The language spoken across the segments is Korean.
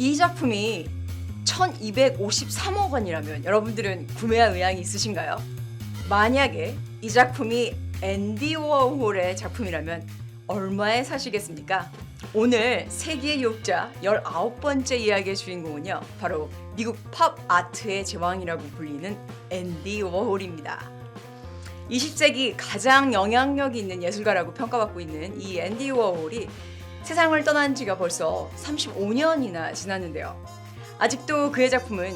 이 작품이 1253억 원이라면 여러분들은 구매할 의향이 있으신가요? 만약에 이 작품이 앤디 워홀의 작품이라면 얼마에 사시겠습니까? 오늘 세계의 유혹자 19번째 이야기의 주인공은요, 바로 미국 팝 아트의 제왕이라고 불리는 앤디 워홀입니다. 20세기 가장 영향력이 있는 예술가라고 평가받고 있는 이 앤디 워홀이 세상을 떠난 지가 벌써 35년이나 지났는데요. 아직도 그의 작품은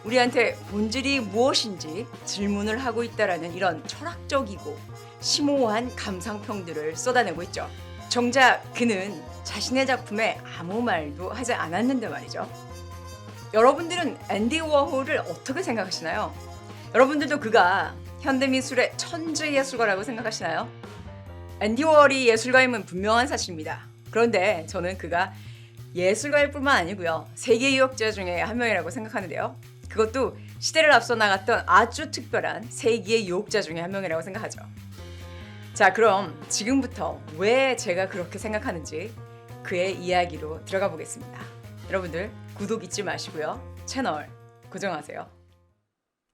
우리한테 본질이 무엇인지 질문을 하고 있다라는 이런 철학적이고 심오한 감상평들을 쏟아내고 있죠. 정작 그는 자신의 작품에 아무 말도 하지 않았는데 말이죠. 여러분들은 앤디 워홀을 어떻게 생각하시나요? 여러분들도 그가 현대미술의 천재 예술가라고 생각하시나요? 앤디 워홀이 예술가임은 분명한 사실입니다. 그런데 저는 그가 예술가일 뿐만 아니고요, 세계 유역자 중에 한 명이라고 생각하는데요. 그것도 시대를 앞서 나갔던 아주 특별한 세계의 유혹자 중에 한 명이라고 생각하죠. 자, 그럼 지금부터 왜 제가 그렇게 생각하는지 그의 이야기로 들어가 보겠습니다. 여러분들 구독 잊지 마시고요, 채널 고정하세요.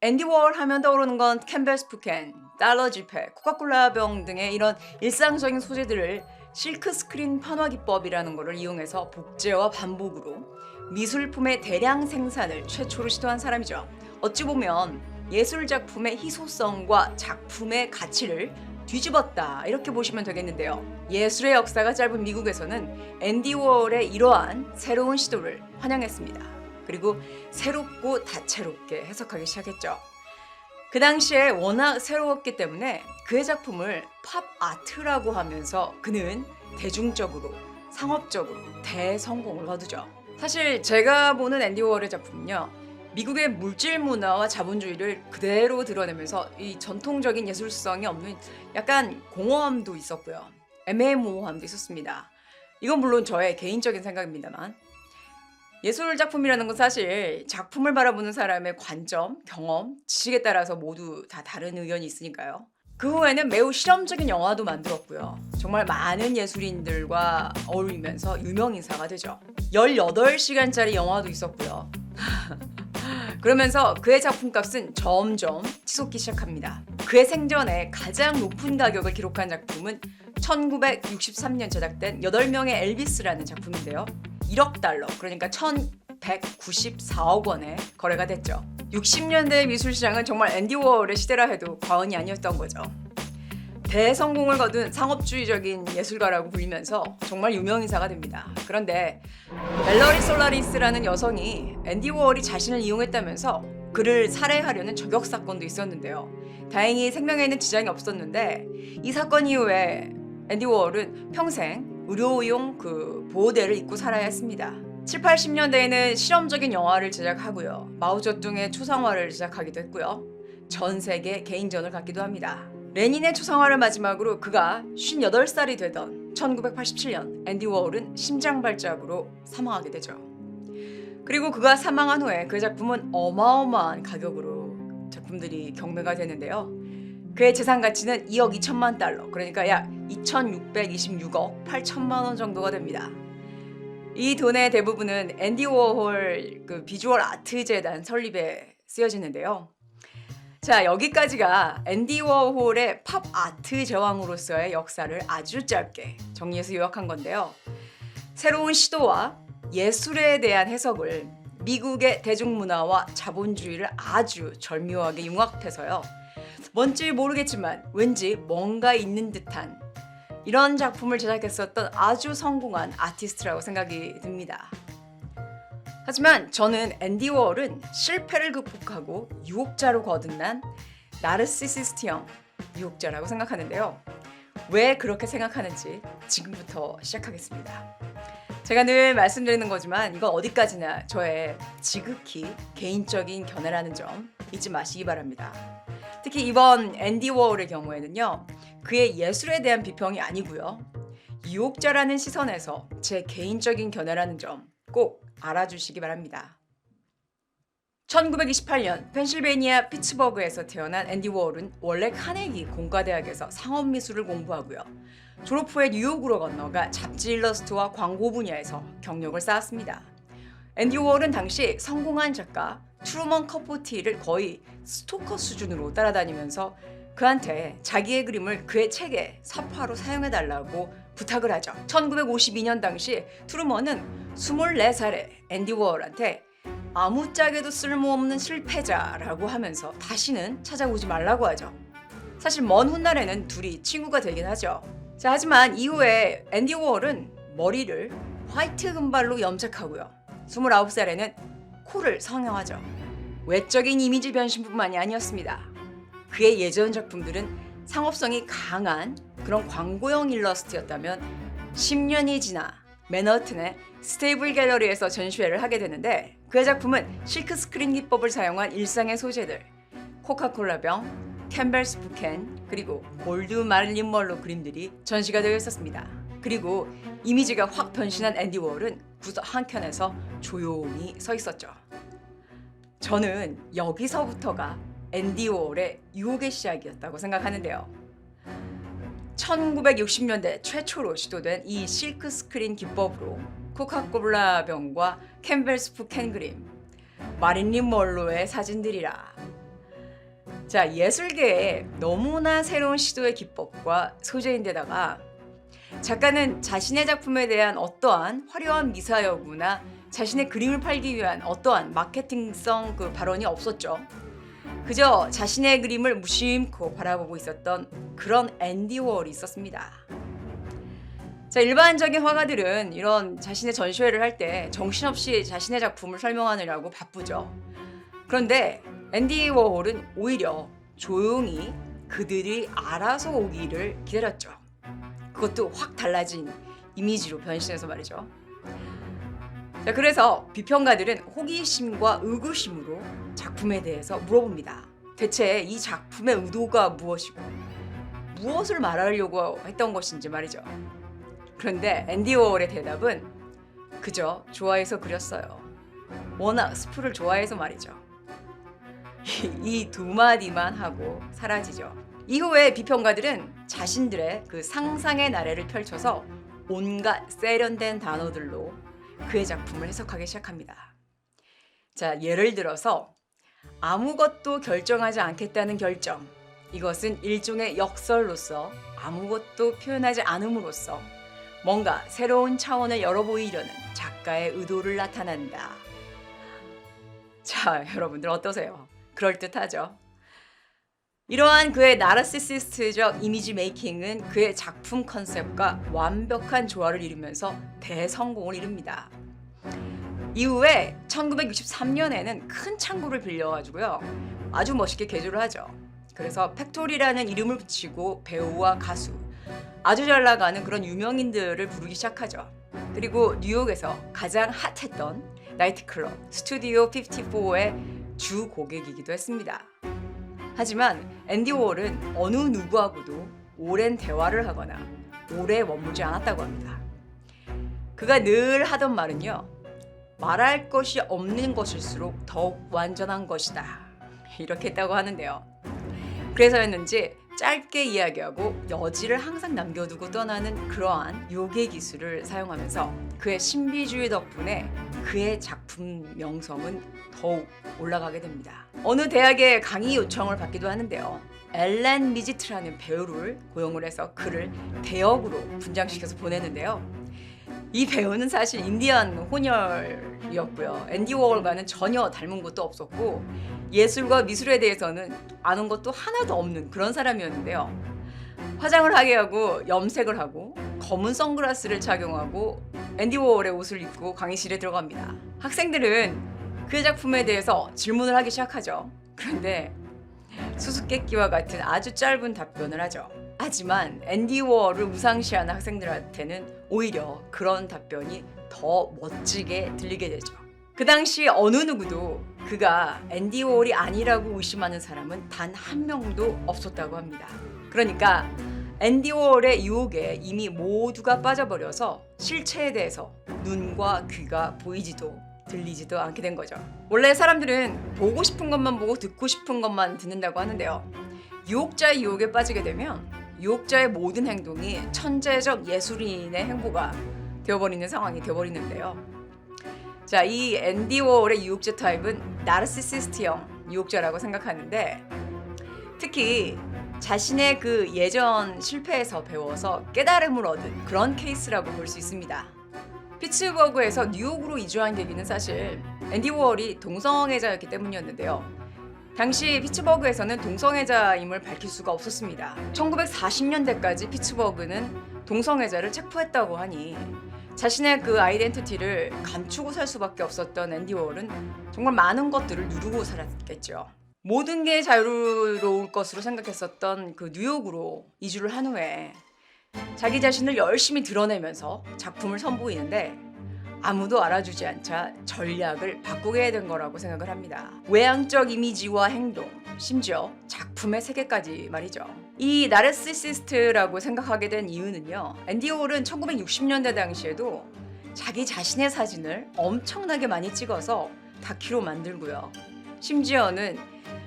앤디 워홀 하면 떠오르는 건 캔버스 푸캔, 달러 지폐, 코카콜라 병 등의 이런 일상적인 소재들을 실크 스크린 판화 기법이라는 것을 이용해서 복제와 반복으로 미술품의 대량 생산을 최초로 시도한 사람이죠. 어찌 보면 예술 작품의 희소성과 작품의 가치를 뒤집었다, 이렇게 보시면 되겠는데요. 예술의 역사가 짧은 미국에서는 앤디 워홀의 이러한 새로운 시도를 환영했습니다. 그리고 새롭고 다채롭게 해석하기 시작했죠. 그 당시에 워낙 새로웠기 때문에 그의 작품을 팝 아트라고 하면서 그는 대중적으로, 상업적으로 대성공을 거두죠. 사실 제가 보는 앤디 워홀의 작품은요, 미국의 물질 문화와 자본주의를 그대로 드러내면서 이 전통적인 예술성이 없는 약간 공허함도 있었고요, 애매모호함도 있었습니다. 이건 물론 저의 개인적인 생각입니다만, 예술 작품이라는 건 사실 작품을 바라보는 사람의 관점, 경험, 지식에 따라서 모두 다 다른 의견이 있으니까요. 그 후에는 매우 실험적인 영화도 만들었고요, 정말 많은 예술인들과 어울리면서 유명인사가 되죠. 18시간짜리 영화도 있었고요. 그러면서 그의 작품값은 점점 치솟기 시작합니다. 그의 생전에 가장 높은 가격을 기록한 작품은 1963년 제작된 8명의 엘비스라는 작품인데요. 1억 달러, 그러니까 1194억 원에 거래가 됐죠. 60년대의 미술시장은 정말 앤디 워홀의 시대라 해도 과언이 아니었던 거죠. 대성공을 거둔 상업주의적인 예술가라고 불리면서 정말 유명인사가 됩니다. 그런데 멜러리 솔라리스라는 여성이 앤디 워홀이 자신을 이용했다면서 그를 살해하려는 저격 사건도 있었는데요. 다행히 생명에는 지장이 없었는데 이 사건 이후에 앤디 워홀은 평생 의료용 보호대를 입고 살아야 했습니다. 7, 80년대에는 실험적인 영화를 제작하고요, 마오쩌둥의 초상화를 제작하기도 했고요, 전 세계 개인전을 갖기도 합니다. 레닌의 초상화를 마지막으로 그가 58살이 되던 1987년 앤디 워홀은 심장발작으로 사망하게 되죠. 그리고 그가 사망한 후에 그의 작품은 어마어마한 가격으로 작품들이 경매가 되는데요. 그의 재산 가치는 2억 2천만 달러, 그러니까 약 2,626억 8천만 원 정도가 됩니다. 이 돈의 대부분은 앤디 워홀 비주얼 아트 재단 설립에 쓰여지는데요. 자, 여기까지가 앤디 워홀의 팝 아트 제왕으로서의 역사를 아주 짧게 정리해서 요약한 건데요. 새로운 시도와 예술에 대한 해석을 미국의 대중문화와 자본주의를 아주 절묘하게 융합해서요, 뭔지 모르겠지만 왠지 뭔가 있는 듯한 이런 작품을 제작했었던 아주 성공한 아티스트라고 생각이 듭니다. 하지만 저는 앤디 워홀은 실패를 극복하고 유혹자로 거듭난 나르시시스트형 유혹자라고 생각하는데요. 왜 그렇게 생각하는지 지금부터 시작하겠습니다. 제가 늘 말씀드리는 거지만 이건 어디까지나 저의 지극히 개인적인 견해라는 점 잊지 마시기 바랍니다. 특히 이번 앤디 워홀의 경우에는요, 그의 예술에 대한 비평이 아니고요, 유혹자라는 시선에서 제 개인적인 견해라는 점 꼭 알아주시기 바랍니다. 1928년 펜실베이니아 피츠버그에서 태어난 앤디 워홀은 원래 카네기 공과대학에서 상업미술을 공부하고요, 졸업 후에 뉴욕으로 건너가 잡지 일러스트와 광고 분야에서 경력을 쌓았습니다. 앤디 워홀은 당시 성공한 작가 트루먼 커포티를 거의 스토커 수준으로 따라다니면서 그한테 자기의 그림을 그의 책에 서파로 사용해달라고 부탁을 하죠. 1952년 당시 트루먼은 24살의 앤디 워홀한테 아무짝에도 쓸모없는 실패자라고 하면서 다시는 찾아오지 말라고 하죠. 사실 먼 훗날에는 둘이 친구가 되긴 하죠. 자, 하지만 이후에 앤디 워홀은 머리를 화이트 금발로 염색하고요. 29살에는 코를 성형하죠. 외적인 이미지 변신뿐만이 아니었습니다. 그의 예전 작품들은 상업성이 강한 그런 광고용 일러스트였다면 10년이 지나 맨하튼의 스테이블 갤러리에서 전시회를 하게 되는데 그의 작품은 실크 스크린 기법을 사용한 일상의 소재들, 코카콜라병, 캠벨스프 캔, 그리고 골드 마릴린 먼로 그림들이 전시가 되어 있었습니다. 그리고 이미지가 확 변신한 앤디 워홀은 구석 한켠에서 조용히 서 있었죠. 저는 여기서부터가 앤디 워홀의 유혹의 시작이었다고 생각하는데요. 1960년대 최초로 시도된 이 실크 스크린 기법으로 코카콜라 병과 캠벨스프 캔 그림, 마릴린 먼로의 사진들이라. 자, 예술계에 너무나 새로운 시도의 기법과 소재인데다가 작가는 자신의 작품에 대한 어떠한 화려한 미사여구나 자신의 그림을 팔기 위한 어떠한 마케팅성 그 발언이 없었죠. 그저 자신의 그림을 무심코 바라보고 있었던 그런 앤디 워홀이 있었습니다. 자, 일반적인 화가들은 이런 자신의 전시회를 할 때 정신없이 자신의 작품을 설명하느라고 바쁘죠. 그런데 앤디 워홀은 오히려 조용히 그들이 알아서 오기를 기다렸죠. 그것도 확 달라진 이미지로 변신해서 말이죠. 자, 그래서 비평가들은 호기심과 의구심으로 작품에 대해서 물어봅니다. 대체 이 작품의 의도가 무엇이고 무엇을 말하려고 했던 것인지 말이죠. 그런데 앤디 워홀의 대답은 그저 좋아해서 그렸어요. 워낙 스프를 좋아해서 말이죠. 이 두 마디만 하고 사라지죠. 이후에 비평가들은 자신들의 그 상상의 나래를 펼쳐서 온갖 세련된 단어들로 그의 작품을 해석하기 시작합니다. 자, 예를 들어서 아무것도 결정하지 않겠다는 결정. 이것은 일종의 역설로서 아무것도 표현하지 않음으로써 뭔가 새로운 차원을 열어보이려는 작가의 의도를 나타낸다. 자, 여러분들 어떠세요? 그럴듯하죠? 이러한 그의 나르시시스트적 이미지 메이킹은 그의 작품 컨셉과 완벽한 조화를 이루면서 대성공을 이룹니다. 이후에 1963년에는 큰 창고를 빌려가지고요, 아주 멋있게 개조를 하죠. 그래서 팩토리라는 이름을 붙이고 배우와 가수, 아주 잘 나가는 그런 유명인들을 부르기 시작하죠. 그리고 뉴욕에서 가장 핫했던 나이트클럽 스튜디오 54의 주 고객이기도 했습니다. 하지만 앤디 워홀은 어느 누구하고도 오랜 대화를 하거나 오래 머물지 않았다고 합니다. 그가 늘 하던 말은요, 말할 것이 없는 것일수록 더욱 완전한 것이다, 이렇게 했다고 하는데요. 그래서였는지 짧게 이야기하고 여지를 항상 남겨두고 떠나는 그러한 요괴 기술을 사용하면서 그의 신비주의 덕분에 그의 작품 명성은 더욱 올라가게 됩니다. 어느 대학의 강의 요청을 받기도 하는데요. 엘렌 미지트라는 배우를 고용을 해서 그를 대역으로 분장시켜서 보내는데요. 이 배우는 사실 인디안 혼혈이었고요. 앤디 워홀과는 전혀 닮은 것도 없었고 예술과 미술에 대해서는 아는 것도 하나도 없는 그런 사람이었는데요. 화장을 하게 하고 염색을 하고 검은 선글라스를 착용하고 앤디 워홀의 옷을 입고 강의실에 들어갑니다. 학생들은 그의 작품에 대해서 질문을 하기 시작하죠. 그런데 수수께끼와 같은 아주 짧은 답변을 하죠. 하지만 앤디 워홀을 우상시하는 학생들한테는 오히려 그런 답변이 더 멋지게 들리게 되죠. 그 당시 어느 누구도 그가 앤디 워홀이 아니라고 의심하는 사람은 단 한 명도 없었다고 합니다. 그러니까 앤디 워홀의 유혹에 이미 모두가 빠져버려서 실체에 대해서 눈과 귀가 보이지도 들리지도 않게 된 거죠. 원래 사람들은 보고 싶은 것만 보고 듣고 싶은 것만 듣는다고 하는데요. 유혹자의 유혹에 빠지게 되면 유혹자의 모든 행동이 천재적 예술인의 행보가 되어버리는 상황이 되어버리는데요. 자, 이 앤디 워홀의 유혹자 타입은 나르시시스트형 유혹자라고 생각하는데, 특히 자신의 그 예전 실패에서 배워서 깨달음을 얻은 그런 케이스라고 볼 수 있습니다. 피츠버그에서 뉴욕으로 이주한 계기는 사실 앤디 워홀이 동성애자였기 때문이었는데요. 당시 피츠버그에서는 동성애자임을 밝힐 수가 없었습니다. 1940년대까지 피츠버그는 동성애자를 체포했다고 하니 자신의 그 아이덴티티를 감추고 살 수밖에 없었던 앤디 워홀은 정말 많은 것들을 누르고 살았겠죠. 모든 게 자유로울 것으로 생각했었던 그 뉴욕으로 이주를 한 후에 자기 자신을 열심히 드러내면서 작품을 선보이는데, 아무도 알아주지 않자 전략을 바꾸게 된 거라고 생각을 합니다. 외향적 이미지와 행동, 심지어 작품의 세계까지 말이죠. 이 나르시시스트라고 생각하게 된 이유는요, 앤디 워홀은 1960년대 당시에도 자기 자신의 사진을 엄청나게 많이 찍어서 다큐로 만들고요. 심지어는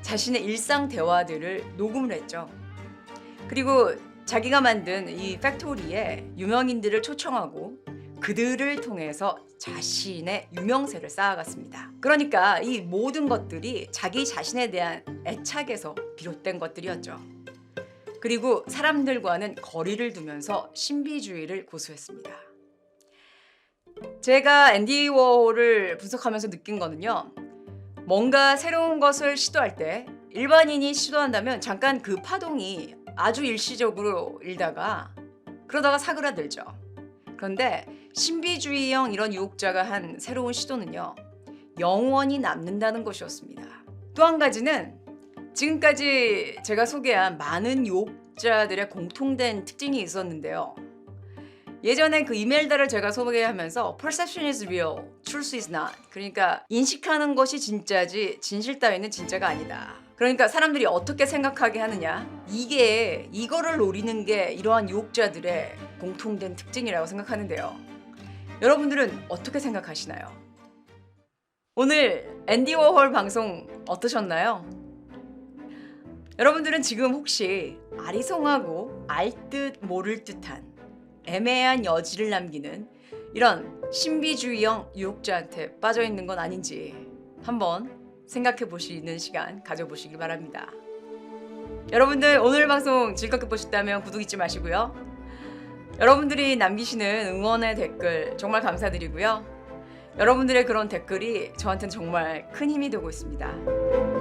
자신의 일상 대화들을 녹음을 했죠. 그리고 자기가 만든 이 팩토리에 유명인들을 초청하고 그들을 통해서 자신의 유명세를 쌓아갔습니다. 그러니까 이 모든 것들이 자기 자신에 대한 애착에서 비롯된 것들이었죠. 그리고 사람들과는 거리를 두면서 신비주의를 고수했습니다. 제가 앤디 워홀을 분석하면서 느낀 거는요, 뭔가 새로운 것을 시도할 때 일반인이 시도한다면 잠깐 그 파동이 아주 일시적으로 일다가 그러다가 사그라들죠. 그런데 신비주의형 이런 유혹자가 한 새로운 시도는요, 영원히 남는다는 것이었습니다. 또 한 가지는 지금까지 제가 소개한 많은 유혹자들의 공통된 특징이 있었는데요. 예전에 그 이멜다를 제가 소개하면서 Perception is real, truth is not. 그러니까 인식하는 것이 진짜지 진실 따위는 진짜가 아니다. 그러니까 사람들이 어떻게 생각하게 하느냐, 이거를 노리는 게 이러한 유혹자들의 공통된 특징이라고 생각하는데요. 여러분들은 어떻게 생각하시나요? 오늘 앤디 워홀 방송 어떠셨나요? 여러분들은 지금 혹시 아리송하고 알 듯 모를 듯한 애매한 여지를 남기는 이런 신비주의형 유혹자한테 빠져있는 건 아닌지 한번 생각해 보시는 시간 가져보시기 바랍니다. 여러분들 오늘 방송 즐겁게 보셨다면 구독 잊지 마시고요. 여러분들이 남기시는 응원의 댓글 정말 감사드리고요. 여러분들의 그런 댓글이 저한테는 정말 큰 힘이 되고 있습니다.